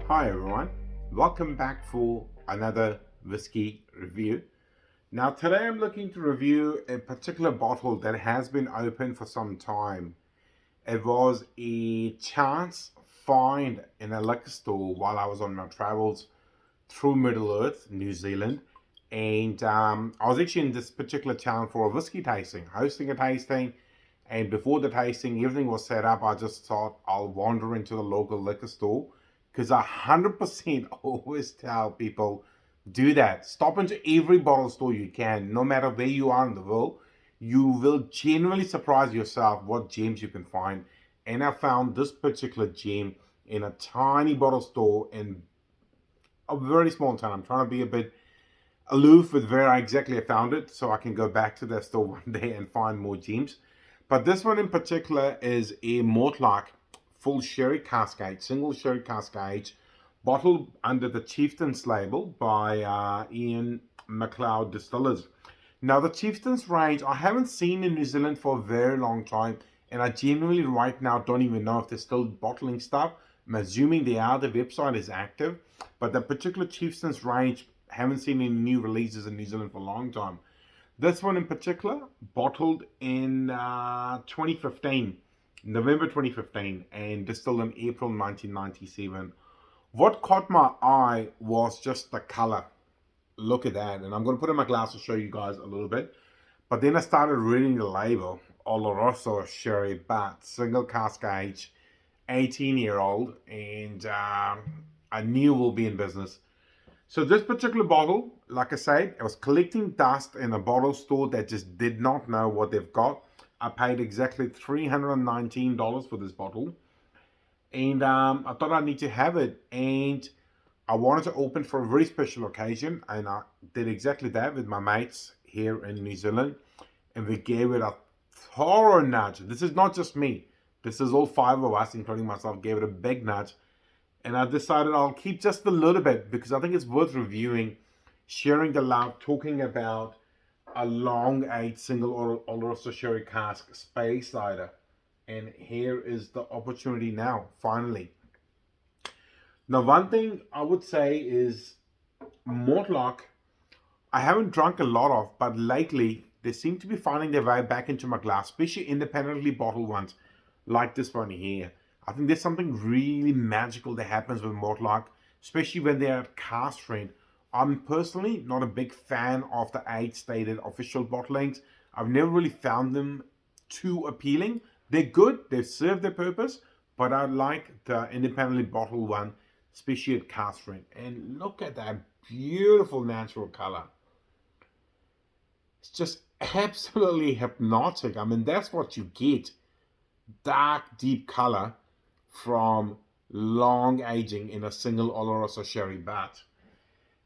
Hi everyone, welcome back for another whiskey review. Now today I'm looking to review a particular bottle that has been open for some time. It was a chance find in a liquor store while I was on my travels through Middle Earth, New Zealand. And I was actually in this particular town for a whiskey tasting, hosting a tasting. And before the tasting, everything was set up. I just thought I'll wander into the local liquor store because I 100% always tell people do that. Stop into every bottle store you can, no matter where you are in the world. You will genuinely surprise yourself what gems you can find. And I found this particular gem in a tiny bottle store in a very small town. I'm trying to be a bit aloof with where exactly I found it so I can go back to that store one day and find more gems. But this one in particular is a Mortlach full sherry cask age, single sherry cask age, bottled under the Chieftain's label by Ian McLeod Distillers. Now the Chieftain's range I haven't seen in New Zealand for a very long time, and I genuinely right now don't even know if they're still bottling stuff. I'm assuming they are. The website is active, but the particular Chieftain's range haven't seen any new releases in New Zealand for a long time. This one in particular, bottled in 2015, November 2015, and distilled in April 1997. What caught my eye was just the color. Look at that. And I'm going to put it in my glass to show you guys a little bit. But then I started reading the label. Oloroso sherry bat, single cask age, 18-year-old, and I knew we'll be in business. So this particular bottle, like I said, I was collecting dust in a bottle store that just did not know what they've got. I paid exactly $319 for this bottle. And I thought I need to have it. And I wanted to open for a very special occasion. And I did exactly that with my mates here in New Zealand. And we gave it a thorough nudge. This is not just me. This is all five of us, including myself, gave it a big nudge. And I decided I'll keep just a little bit because I think it's worth reviewing, sharing the love, talking about a long-aged single Oloroso sherry cask space cider. And here is the opportunity now, finally. Now, one thing I would say is Mortlach, I haven't drunk a lot of, but lately they seem to be finding their way back into my glass, especially independently bottled ones like this one here. I think there's something really magical that happens with Mortlach, especially when they're at cask strength. I'm personally not a big fan of the age-stated official bottlings. I've never really found them too appealing. They're good, they serve their purpose, but I like the independently bottled one, especially at cask strength. And look at that beautiful natural color. It's just absolutely hypnotic. I mean, that's what you get. Dark, deep color from long aging in a single Oloroso sherry bat.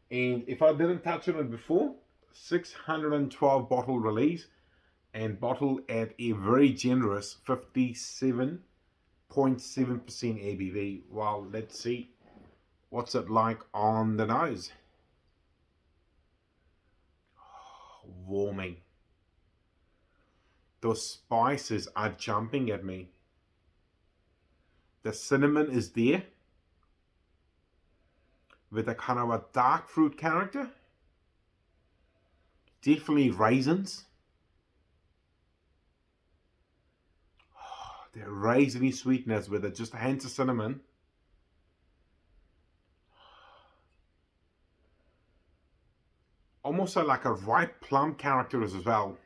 And if I didn't touch on it before, 612 bottle release and bottled at a very generous 57.7% ABV. Well, let's see what's it like on the nose. Oh, warming. Those spices are jumping at me. The cinnamon is there with a kind of a dark fruit character. Definitely raisins. Oh, the raisiny sweetness with it, just a hint of cinnamon. Almost like a ripe plum character as well.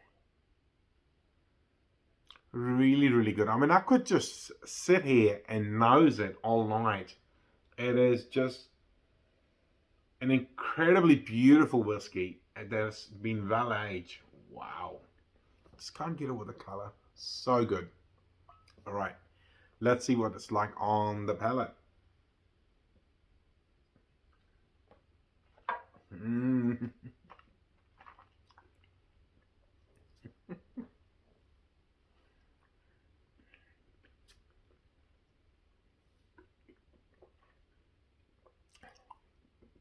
Really, really good. I mean, I could just sit here and nose it all night. It is just an incredibly beautiful whiskey that's been well aged. Wow. Just can't get over the color. So good. All right. Let's see what it's like on the palate.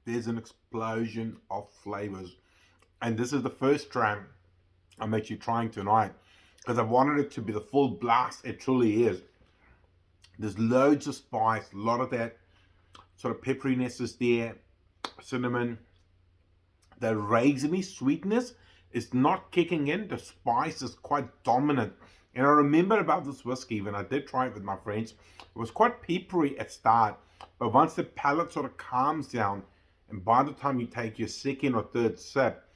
There's an explosion of flavors. And this is the first dram I'm actually trying tonight because I wanted it to be the full blast. It truly is. There's loads of spice, a lot of that sort of pepperiness is there, cinnamon. The raisiny sweetness is not kicking in. The spice is quite dominant. And I remember about this whiskey when I did try it with my friends, it was quite peppery at start, but once the palate sort of calms down, and by the time you take your second or third sip,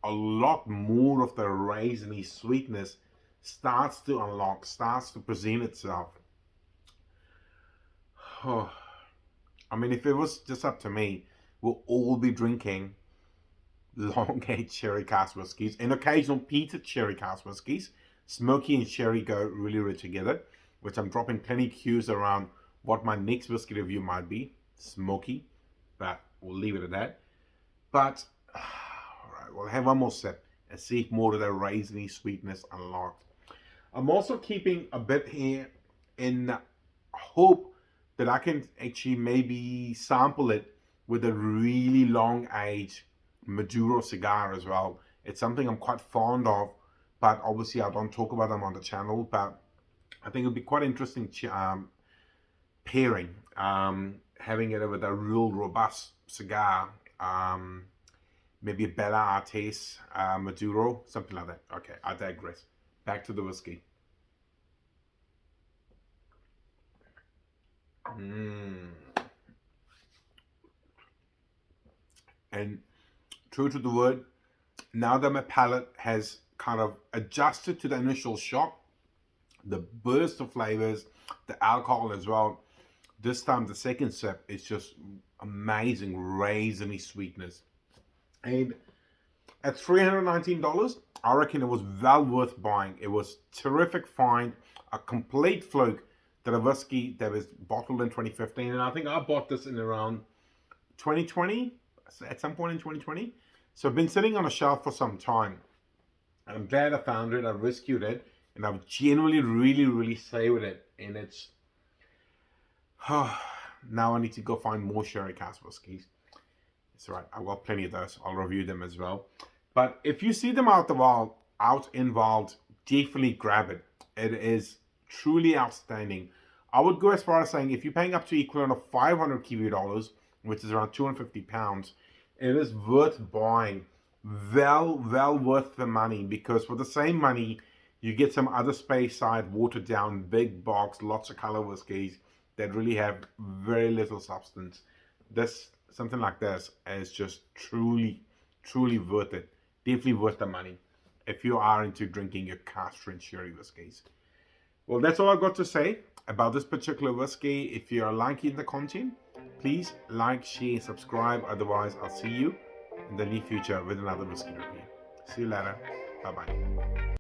a lot more of the raisiny sweetness starts to unlock, starts to present itself. Oh, I mean, if it was just up to me, we'll all be drinking long aged sherry cask whiskies and occasional peated sherry cask whiskies. Smoky and sherry go really rich together, which I'm dropping plenty cues around what my next whiskey review might be. Smoky, but we'll leave it at that. But all right, we'll have one more sip and see if more of the raisiny sweetness unlocked. I'm also keeping a bit here in hope that I can actually maybe sample it with a really long age Maduro cigar as well. It's something I'm quite fond of, but obviously I don't talk about them on the channel. But I think it'll be quite interesting pairing, having it with a real robust cigar, maybe a Bella Artes Maduro, something like that. Okay, I digress. Back to the whiskey. And true to the word, now that my palate has kind of adjusted to the initial shock, the burst of flavors, the alcohol as well, this time the second sip is just amazing raisiny sweetness. And at $319, I reckon it was well worth buying. It was terrific find, a complete fluke that a whiskey that was bottled in 2015, and I think I bought this in around 2020, at some point in 2020. So I've been sitting on a shelf for some time, and I'm glad I found it. I rescued it, and I've genuinely really savored it. And it's now I need to go find more sherry cask whiskies. It's right, I've got plenty of those. I'll review them as well. But if you see them out in wild, definitely grab it. It is truly outstanding. I would go as far as saying if you're paying up to equivalent of 500 Kiwi dollars, which is around 250 pounds, it is worth buying. Well worth the money, because for the same money you get some other space side, watered down, big box, lots of color whiskies that really have very little substance. Something like this is just truly worth it. Definitely worth the money if you are into drinking your cask strength sherry whiskies. Well, that's all I've got to say about this particular whiskey. If you are liking the content, please like, share, subscribe. Otherwise, I'll see you in the near future with another whiskey review. See you later. Bye-bye.